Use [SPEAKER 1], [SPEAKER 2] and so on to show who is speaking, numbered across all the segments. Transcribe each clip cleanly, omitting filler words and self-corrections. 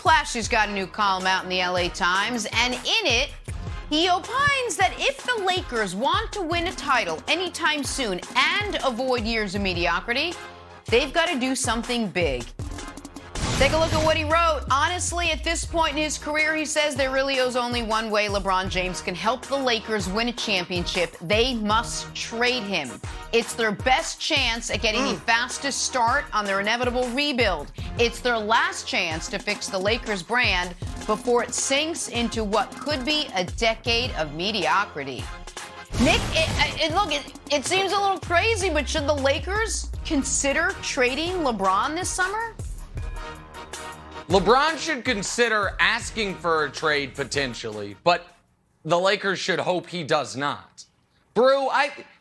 [SPEAKER 1] Plasch's got a new column out in the LA Times, and in it, he opines that if the Lakers want to win a title anytime soon and avoid years of mediocrity, they've got to do something big. Take a look at what he wrote. Honestly, at this point in his career, he says there really is only one way LeBron James can help the Lakers win a championship. They must trade him. It's their best chance at getting the fastest start on their inevitable rebuild. It's their last chance to fix the Lakers brand before it sinks into what could be a decade of mediocrity. Nick, it seems a little crazy, but should the Lakers consider trading LeBron this summer?
[SPEAKER 2] LeBron should consider asking for a trade potentially, but the Lakers should hope he does not. Brew,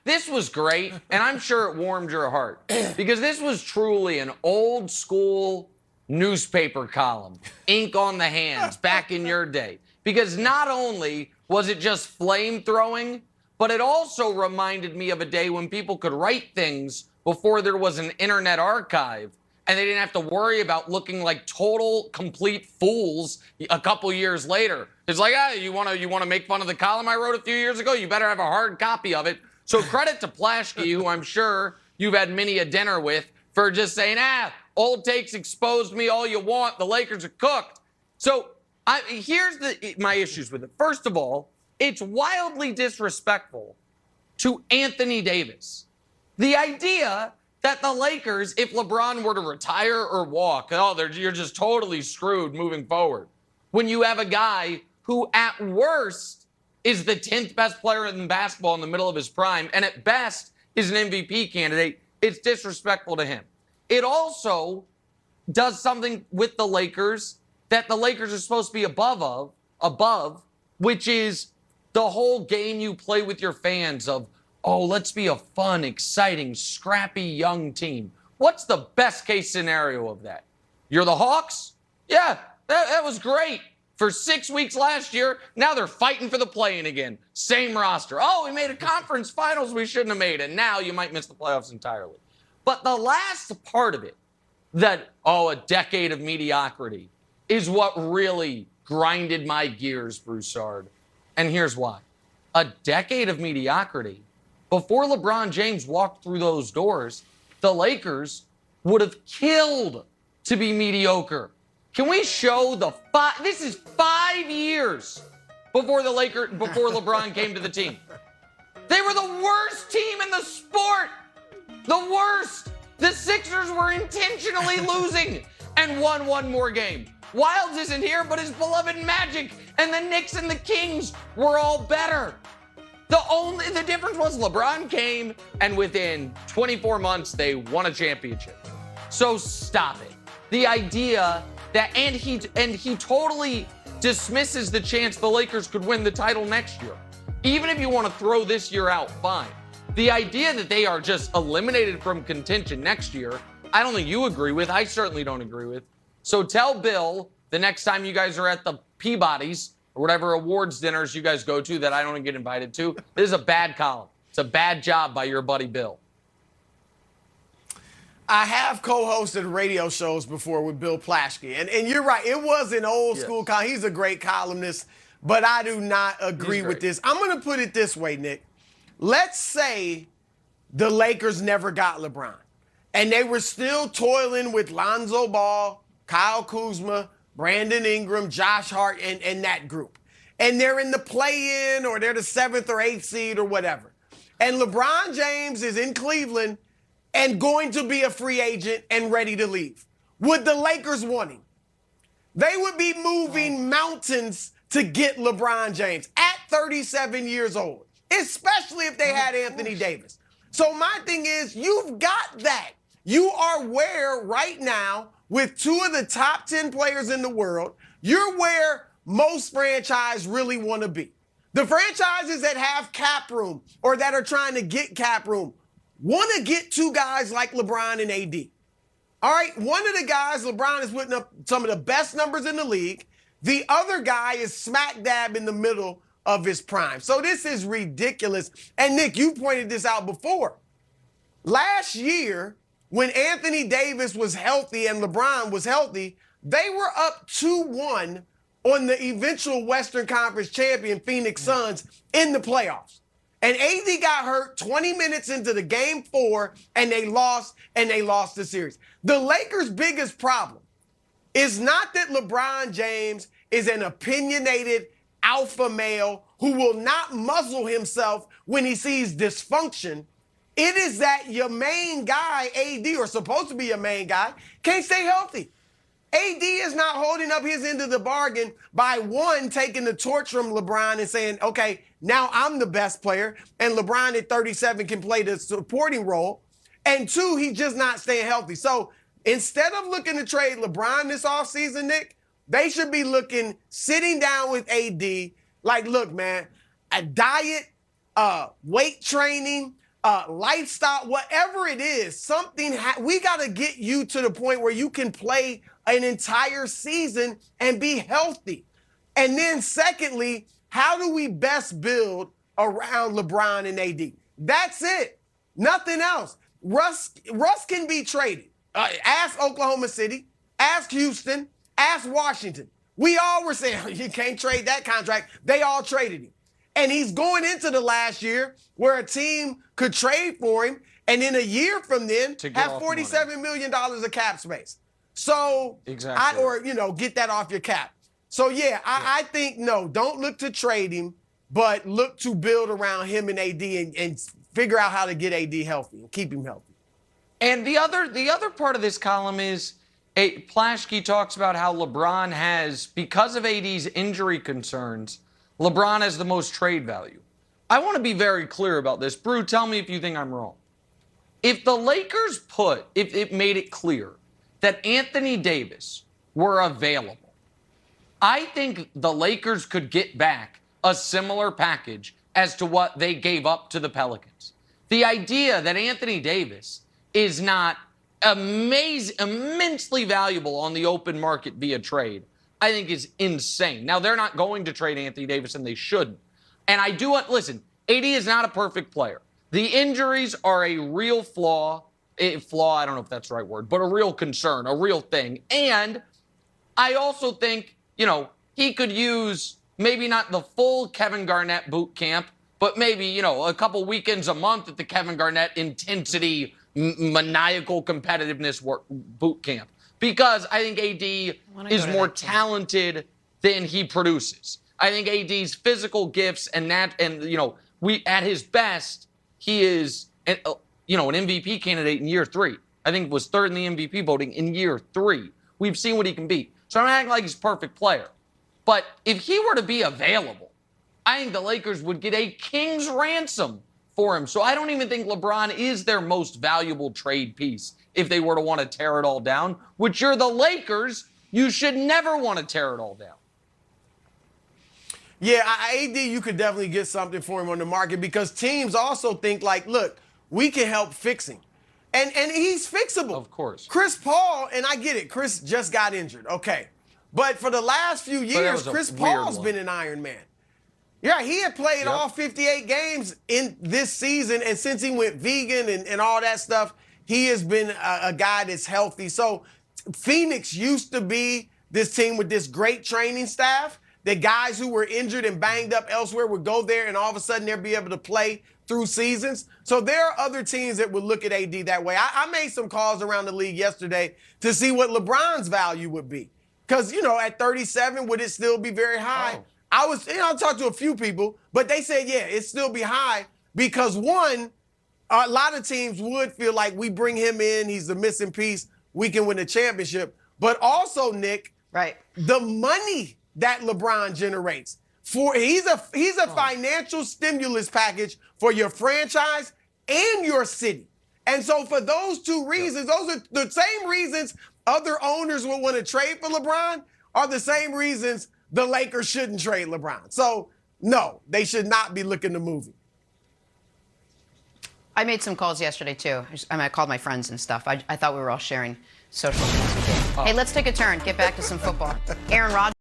[SPEAKER 2] this was great, and I'm sure it warmed your heart because this was truly an old school newspaper column, ink on the hands back in your day. Because not only was it just flame throwing, but it also reminded me of a day when people could write things before there was an internet archive. And they didn't have to worry about looking like total, complete fools a couple years later. It's like, you want to make fun of the column I wrote a few years ago? You better have a hard copy of it. So credit to Plaschke, who I'm sure you've had many a dinner with, for just saying, old takes exposed me all you want. The Lakers are cooked. So here's my issues with it. First of all, it's wildly disrespectful to Anthony Davis. The idea that the Lakers, if LeBron were to retire or walk, you're just totally screwed moving forward. When you have a guy who, at worst, is the 10th best player in basketball in the middle of his prime, and at best is an MVP candidate, it's disrespectful to him. It also does something with the Lakers that the Lakers are supposed to be above, which is the whole game you play with your fans of, let's be a fun, exciting, scrappy young team. What's the best case scenario of that? You're the Hawks? Yeah, that was great. For 6 weeks last year, now they're fighting for the play-in again. Same roster. We made a conference finals we shouldn't have made, and now you might miss the playoffs entirely. But the last part of it, that, a decade of mediocrity, is what really grinded my gears, Broussard. And here's why. A decade of mediocrity. Before LeBron James walked through those doors, the Lakers would have killed to be mediocre. Can we show this is 5 years before LeBron came to the team. They were the worst team in the sport. The worst. The Sixers were intentionally losing and won one more game. Wilds isn't here, but his beloved Magic and the Knicks and the Kings were all better. The difference was LeBron came, and within 24 months, they won a championship. So stop it. The idea that, and he totally dismisses the chance the Lakers could win the title next year. Even if you want to throw this year out, fine. The idea that they are just eliminated from contention next year, I don't think you agree with. I certainly don't agree with. So tell Bill the next time you guys are at the Peabody's, or whatever awards dinners you guys go to that I don't get invited to. This is a bad column. It's a bad job by your buddy Bill.
[SPEAKER 3] I have co-hosted radio shows before with Bill Plaschke. And you're right. It was an old school column. He's a great columnist, but I do not agree with this. I'm going to put it this way, Nick. Let's say the Lakers never got LeBron, and they were still toiling with Lonzo Ball, Kyle Kuzma, Brandon Ingram, Josh Hart, and that group. And they're in the play-in, or they're the 7th or 8th seed or whatever. And LeBron James is in Cleveland and going to be a free agent and ready to leave. Would the Lakers want him? They would be moving mountains to get LeBron James at 37 years old, especially if they had Anthony Davis. So my thing is, you've got that. You are where right now, with 2 of the top 10 players in the world, you're where most franchises really want to be. The franchises that have cap room or that are trying to get cap room want to get 2 guys like LeBron and AD. All right, one of the guys, LeBron, is putting up some of the best numbers in the league. The other guy is smack dab in the middle of his prime. So this is ridiculous. And Nick, you pointed this out before. Last year, when Anthony Davis was healthy and LeBron was healthy, They were up 2-1 on the eventual Western Conference champion Phoenix Suns in the playoffs. And AD got hurt 20 minutes into the game 4, and they lost the series. The Lakers' biggest problem is not that LeBron James is an opinionated alpha male who will not muzzle himself when he sees dysfunction. It is that your main guy, AD, or supposed to be your main guy, can't stay healthy. AD is not holding up his end of the bargain by, one, taking the torch from LeBron and saying, okay, now I'm the best player, and LeBron at 37 can play the supporting role. And two, he's just not staying healthy. So instead of looking to trade LeBron this offseason, Nick, they should be sitting down with AD, like, look, man, a diet, weight training, lifestyle, whatever it is, we got to get you to the point where you can play an entire season and be healthy. And then secondly, how do we best build around LeBron and AD? That's it. Nothing else. Russ can be traded. Ask Oklahoma City, ask Houston, ask Washington. We all were saying, you can't trade that contract. They all traded him. And he's going into the last year where a team could trade for him and in a year from then have $47 million of cap space. So,
[SPEAKER 2] exactly.
[SPEAKER 3] Get that off your cap. So, I think, no, don't look to trade him, but look to build around him and AD and figure out how to get AD healthy and keep him healthy.
[SPEAKER 2] And the other part of this column is Plaschke talks about how LeBron has, because of AD's injury concerns, LeBron has the most trade value. I want to be very clear about this. Brew, tell me if you think I'm wrong. If the Lakers if it made it clear that Anthony Davis were available, I think the Lakers could get back a similar package as to what they gave up to the Pelicans. The idea that Anthony Davis is not immensely valuable on the open market via trade, I think is insane. Now, they're not going to trade Anthony Davis, and they shouldn't. And I do want, listen, AD is not a perfect player. The injuries are a real flaw, I don't know if that's the right word, but a real concern, a real thing. And I also think, he could use maybe not the full Kevin Garnett boot camp, but maybe, a couple weekends a month at the Kevin Garnett intensity, maniacal competitiveness boot camp. Because I think AD is more talented than he produces. I think AD's physical gifts at his best, he is an MVP candidate in year 3. I think was third in the MVP voting in year 3. We've seen what he can be. So I'm not acting like he's a perfect player. But if he were to be available, I think the Lakers would get a king's ransom for him. So I don't even think LeBron is their most valuable trade piece if they were to want to tear it all down, which you're the Lakers. You should never want to tear it all down.
[SPEAKER 3] Yeah, AD, you could definitely get something for him on the market because teams also think like, look, we can help fix him. And he's fixable.
[SPEAKER 2] Of course.
[SPEAKER 3] Chris Paul, and I get it, Chris just got injured. Okay. But for the last few years, Chris Paul's been an Iron Man. Yeah, he had played all 58 games in this season, and since he went vegan and all that stuff, he has been a guy that's healthy. So Phoenix used to be this team with this great training staff. The guys who were injured and banged up elsewhere would go there, and all of a sudden they'll be able to play through seasons. So there are other teams that would look at AD that way. I made some calls around the league yesterday to see what LeBron's value would be. Because, at 37, would it still be very high?
[SPEAKER 2] Oh.
[SPEAKER 3] I talked to a few people, but they said, yeah, it'd still be high because, one, a lot of teams would feel like we bring him in, he's the missing piece, we can win a championship. But also, Nick,
[SPEAKER 1] right,
[SPEAKER 3] the money that LeBron generates, he's a financial stimulus package for your franchise and your city. And so for those two reasons, those are the same reasons other owners would want to trade for LeBron are the same reasons the Lakers shouldn't trade LeBron. So, no, they should not be looking to move him.
[SPEAKER 1] I made some calls yesterday, too. I called my friends and stuff. I thought we were all sharing social media. Hey, let's take a turn. Get back to some football. Aaron Rodgers.